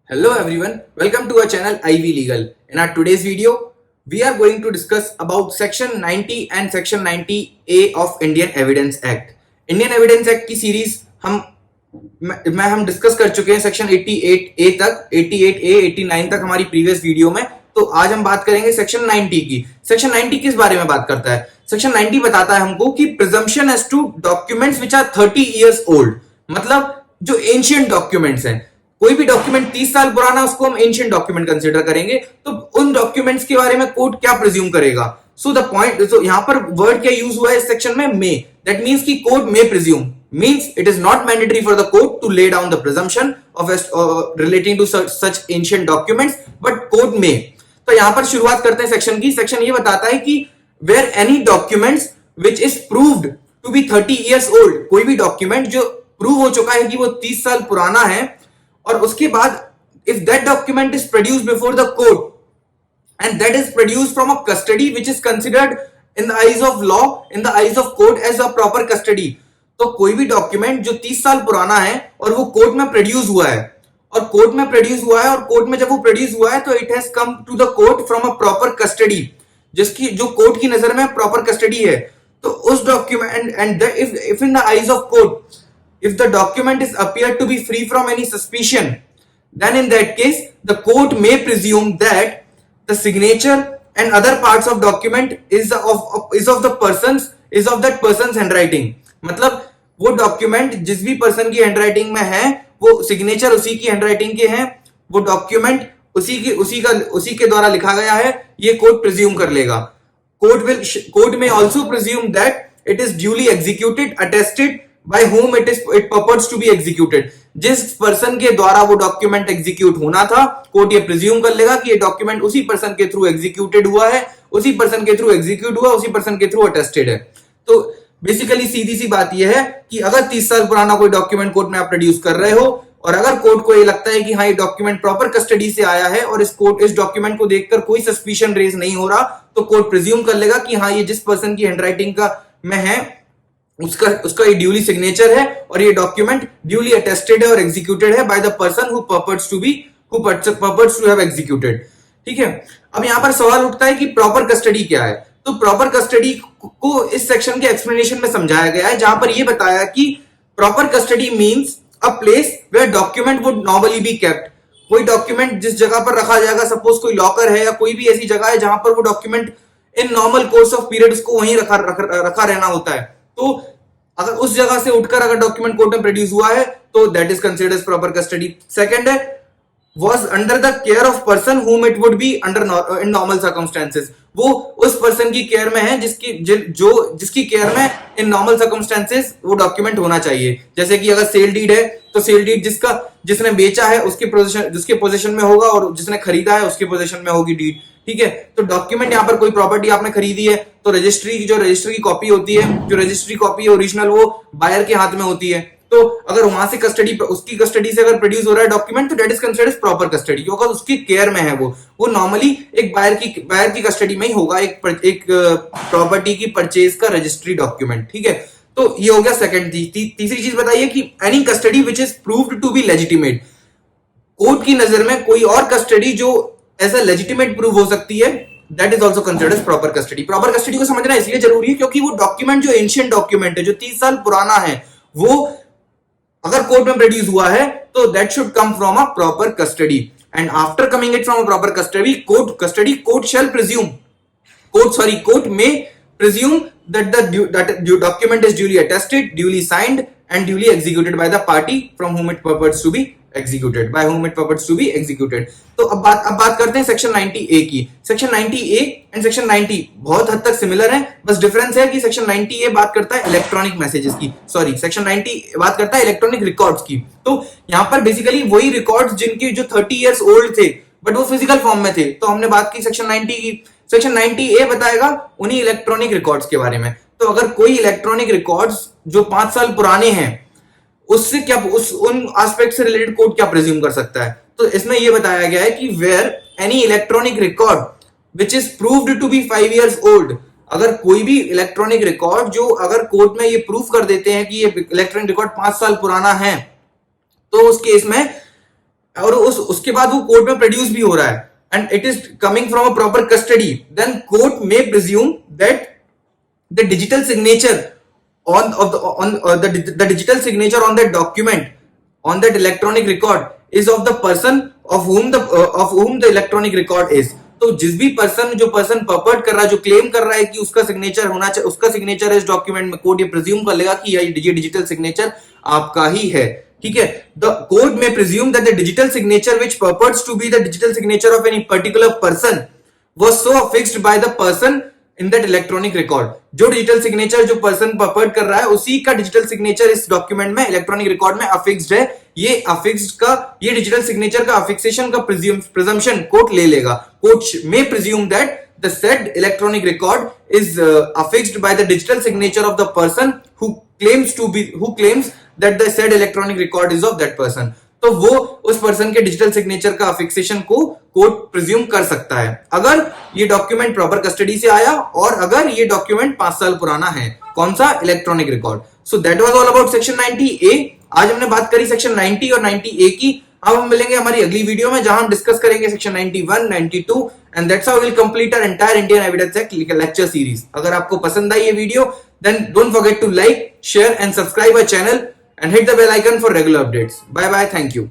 Hello everyone, welcome to our channel IVLegal. In our today's video, we are going to discuss about section 90 and section 90A of Indian Evidence Act. Indian Evidence Act की series हम discuss कर चुके हैं section 88A तक, 88A 89 तक हमारी previous video में। तो आज हम बात करेंगे सेक्शन 90 की। सेक्शन 90 किस बारे में बात करता है? सेक्शन 90 बताता है हमको कि presumption as to documents which are 30 years old, मतलब जो एंशियंट डॉक्यूमेंट्स हैं, कोई भी डॉक्यूमेंट 30 साल पुराना उसको हम एंशियंट डॉक्यूमेंट कंसीडर करेंगे। तो उन डॉक्यूमेंट्स के बारे में कोर्ट क्या प्रिज्यूम करेगा? सो द पॉइंट, यहां पर वर्ड क्या यूज हुआ है इस सेक्शन में? मे। दैट मींस कि court may presume, means it is not mandatory for the court to lay down the presumption of relating to such ancient documents, but court may। तो यहां पर शुरुआत करते हैं सेक्शन की। सेक्शन ये बताता है कि where any documents which is proved to be 30 years old, कोई भी डॉक्यूमेंट जो प्रूव हो चुका है कि वो 30 साल पुराना है, और उसके बाद if that document is produced before the court and that is produced from a custody which is considered in the eyes of law, in the eyes of court as a proper custody। तो कोई भी document जो 30 साल पुराना है और वो court में प्रोड्यूस हुआ है, और कोर्ट में प्रोड्यूस हुआ है, और कोर्ट में जब वो प्रोड्यूस हुआ है तो it has come to the court from a proper custody, जिसकी जो कोर्ट की नजर में प्रॉपर कस्टडी है। तो उस document and if in the eyes of court if the document is appeared to be free from any suspicion, then in that case the court may presume that the signature and other parts of document is of that person's handwriting। मतलब वो document जिस भी person की handwriting में है, वो signature उसी की हैंडराइटिंग के हैं, वो डॉक्यूमेंट उसी के द्वारा लिखा गया है, ये कोर्ट प्रिज्यूम कर लेगा। कोर्ट में also presume that it is duly executed, attested by whom it purports to be executed। जिस पर्सन के द्वारा वो डॉक्यूमेंट एग्जीक्यूट होना था, कोर्ट ये प्रिज्यूम कर लेगा कि ये डॉक्यूमेंट उसी पर्सन के थ्रू एग्जीक्यूटेड हुआ है, उसी पर्सन के थ्रू एग्जीक्यूट हुआ, उसी पर्सन के थ्रू अटेस्टेड है। तो बेसिकली सीधी सी बात यह है कि अगर 30 साल पुराना कोई डॉक्यूमेंट कोर्ट में आप प्रोड्यूस कर रहे हो, और अगर कोर्ट को ये लगता है कि हाँ ये डॉक्यूमेंट प्रॉपर कस्टडी से आया है और इस डॉक्यूमेंट को देखकर कोई सस्पिशन रेज नहीं हो रहा, तो कोर्ट प्रिज्यूम कर लेगा कि हाँ ये जिस पर्सन की हैंडराइटिंग का में है उसका ये ड्यूली सिग्नेचर है, और ये डॉक्यूमेंट ड्यूली अटेस्टेड है और एग्जीक्यूटेड है by the person who purports to have executed. ठीक है। अब यहां पर सवाल उठता है कि प्रॉपर कस्टडी क्या है? तो प्रॉपर कस्टडी को इस सेक्शन के एक्सप्लेनेशन में समझाया गया है, जहां पर ये बताया कि proper custody means a place where document would normally be kept. कोई डॉक्यूमेंट जिस जगह पर रखा जाएगा, सपोज कोई लॉकर है या कोई भी ऐसी जगह है जहां पर वो document in normal course of period उसको वहीं रखा रहना होता है। तो अगर उस जगह से उठकर अगर डॉक्यूमेंट कोर्ट में प्रोड्यूस हुआ है तो that is considered as proper custody. Second है was under the care of person whom it would be under in normal circumstances। वो उस पर्सन की केयर में है जिसकी केयर में इन नॉर्मल सर्कमस्टेंसेस वो डॉक्यूमेंट होना चाहिए। जैसे कि अगर सेल डीड है तो सेल डीड जिसने बेचा है जिसके पोजीशन में होगा, और जिसने खरीदा है उसके पोजीशन में होगी डीड। ठीक है। तो डॉक्यूमेंट यहाँ पर कोई प्रॉपर्टी आपने खरीदी है तो रजिस्ट्री की कॉपी होती है, जो रजिस्ट्री कॉपी ओरिजिनल वो बायर के हाथ में होती है। तो अगर वहां से उसकी कस्टडी से अगर प्रोड्यूस हो रहा है डॉक्यूमेंट, तो that is considered proper custody, क्योंकि उसकी केयर में है। वो नॉर्मली एक बायर की कस्टडी में ही होगा, एक प्रॉपर्टी की परचेज का रजिस्ट्री डॉक्यूमेंट। ठीक है। तो ये हो गया सेकंड चीज। तीसरी चीज बताइए कि any custody which is proved to be legitimate. Court की नजर में कोई और कस्टडी जो एज अ लेजिटिमेट प्रूव हो सकती है, that is also considered proper custody. Proper custody को समझना इसलिए जरूरी है क्योंकि वो डॉक्यूमेंट जो एंशियंट डॉक्यूमेंट है, जो 30 साल पुराना है, वो अगर कोर्ट में प्रोड्यूस हुआ है तो that should come from a proper custody. And after coming it from a proper custody, court में presume that the document is duly attested, duly signed and duly executed by the party from whom it purports to be executed, by whom it purports to be executed। तो अब बात करते हैं section 90A की। Section 90A and section 90 बहुत हद तक similar है, बस डिफरेंस है कि सेक्शन 90A बात करता है इलेक्ट्रॉनिक मैसेजेस की, सेक्शन 90 बात करता है इलेक्ट्रॉनिक रिकॉर्ड्स की। तो यहाँ पर बेसिकली वही रिकॉर्ड्स जिनकी जो 30 इयर्स ओल्ड थे बट वो फिजिकल फॉर्म में थे। तो हमने बात की सेक्शन 90 की। सेक्शन 90A बताएगा उन्हीं इलेक्ट्रॉनिक रिकॉर्ड्स के बारे में। तो अगर कोई इलेक्ट्रॉनिक रिकॉर्ड्स जो 5 साल पुराने हैं, उससे क्या उन एस्पेक्ट से रिलेटेड कोर्ट क्या प्रिज्यूम कर सकता है? तो इसमें यह बताया गया है कि where any electronic record which is proved to be 5 years old, अगर कोई भी इलेक्ट्रॉनिक रिकॉर्ड जो अगर कोर्ट में ये प्रूफ कर देते हैं कि ये इलेक्ट्रॉनिक रिकॉर्ड 5 साल पुराना है, तो उस केस में और उसके बाद वो कोर्ट में प्रोड्यूस भी हो रहा है and it is coming from a proper custody, then court may presume that the digital signature the digital signature on that document, on that electronic record, is of the person of whom the electronic record is. तो जिस भी person जो person purport कर रहा है, जो claim कर रहा है कि उसका सिग्नेचर होना चाहिए, उसका सिग्नेचर है इस डॉक्यूमेंट में, कोर्ट ये प्रिज्यूम कर लेगा कि ये डिजिटल सिग्नेचर आपका ही है. ठीक है. द कोर्ट में presume that the digital signature which purports to be the digital signature of any particular person was so affixed by the person in that electronic record. जो डिजिटल सिग्नेचर जो person purport कर रहा है उसी का digital signature इस document में electronic record में अफिक्स्ड है. ये अफिक्स्ड का ये डिजिटल सिग्नेचर का अफिक्सेशन का प्रिजम्पशन कोर्ट ले लेगा. कोर्ट में presume that the said electronic record is affixed by the digital signature of the person who claims that the said electronic record is of that person. तो वो उस person के digital signature का अफिक्सेशन को court presume कर सकता है अगर ये डॉक्यूमेंट प्रॉपर कस्टडी से आया और अगर ये डॉक्यूमेंट 5 साल पुराना है. कौन सा? Electronic record. So that was all about section 90A. आज हमने बात करी सेक्शन 90 और 90A की. अब हम मिलेंगे हमारी अगली वीडियो में जहां हम डिस्कस करेंगे section 91, 92 and that's how we will complete our entire Indian evidence act lecture series. अगर आपको पसंद आई ये video then don't forget to like, share and subscribe our channel and hit the bell icon for regular updates. Bye bye. Thank you.